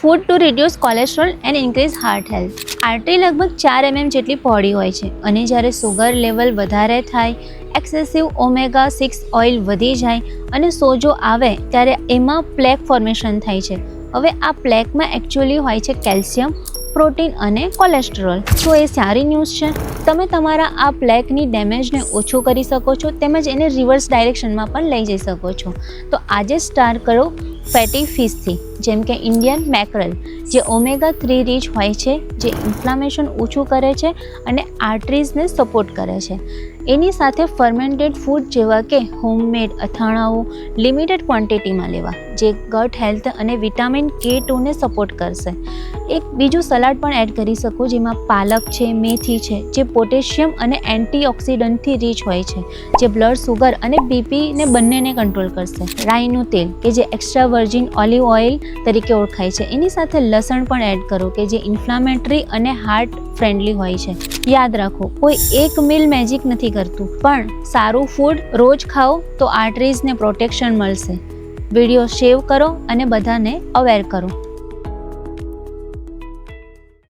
Food to reduce cholesterol and increase heart health. Artery લગભગ 4 mm જેટલી પહોળી હોય છે અને જ્યારે સુગર લેવલ વધારે થાય, એક્સેસિવ ઓમેગા-6 ઓઇલ વધી જાય અને સોજો આવે ત્યારે એમાં પ્લેક ફોર્મેશન થાય છે. હવે આ પ્લેકમાં એકચ્યુઅલી હોય છે કેલ્શિયમ, પ્રોટીન અને કોલેસ્ટ્રોલ. તો એ સારી ન્યૂઝ છે. તમે તમારા આ પ્લેકની ડેમેજને ઓછું કરી શકો છો તેમજ એને રિવર્સ ડાયરેક્શનમાં પણ લઈ જઈ શકો છો. તો આજે સ્ટાર્ટ કરો ફેટી ફિશથી, જેમ કે ઇન્ડિયન મેકરલ, જે ઓમેગા-3 રીચ હોય છે, જે ઇન્ફ્લામેશન ઓછું કરે છે અને આર્ટરીઝને સપોર્ટ કરે છે. એની સાથે ફર્મેન્ટેડ ફૂડ જેવા કે હોમમેડ અથાણાઓ લિમિટેડ ક્વોન્ટિટીમાં લેવા, જે ગટ હેલ્થ અને વિટામિન K2ને સપોર્ટ કરશે. એક બીજું સલાડ પણ એડ કરી શકો, જેમાં પાલક છે, મેથી છે, જે પોટેશિયમ અને એન્ટીઓક્સિડન્ટથી રીચ હોય છે, જે બ્લડ સુગર અને બીપીને બંનેને કંટ્રોલ કરશે. રાઈનું તેલ, કે જે એક્સ્ટ્રા વર્જિન ઓલિવ ઓઇલ તરીકે ઓળખાય છે, એની સાથે લસણ પણ એડ કરો, કે જે ઇન્ફ્લામેટરી અને હાર્ટ ફ્રેન્ડલી હોય છે. યાદ રાખો, કોઈ એક મીલ મેજિક નથી કરતું, પણ સારું ફૂડ રોજ ખાઓ તો આર્ટરીઝને પ્રોટેક્શન મળશે. વિડીયો સેવ કરો અને બધાને અવેર કરો.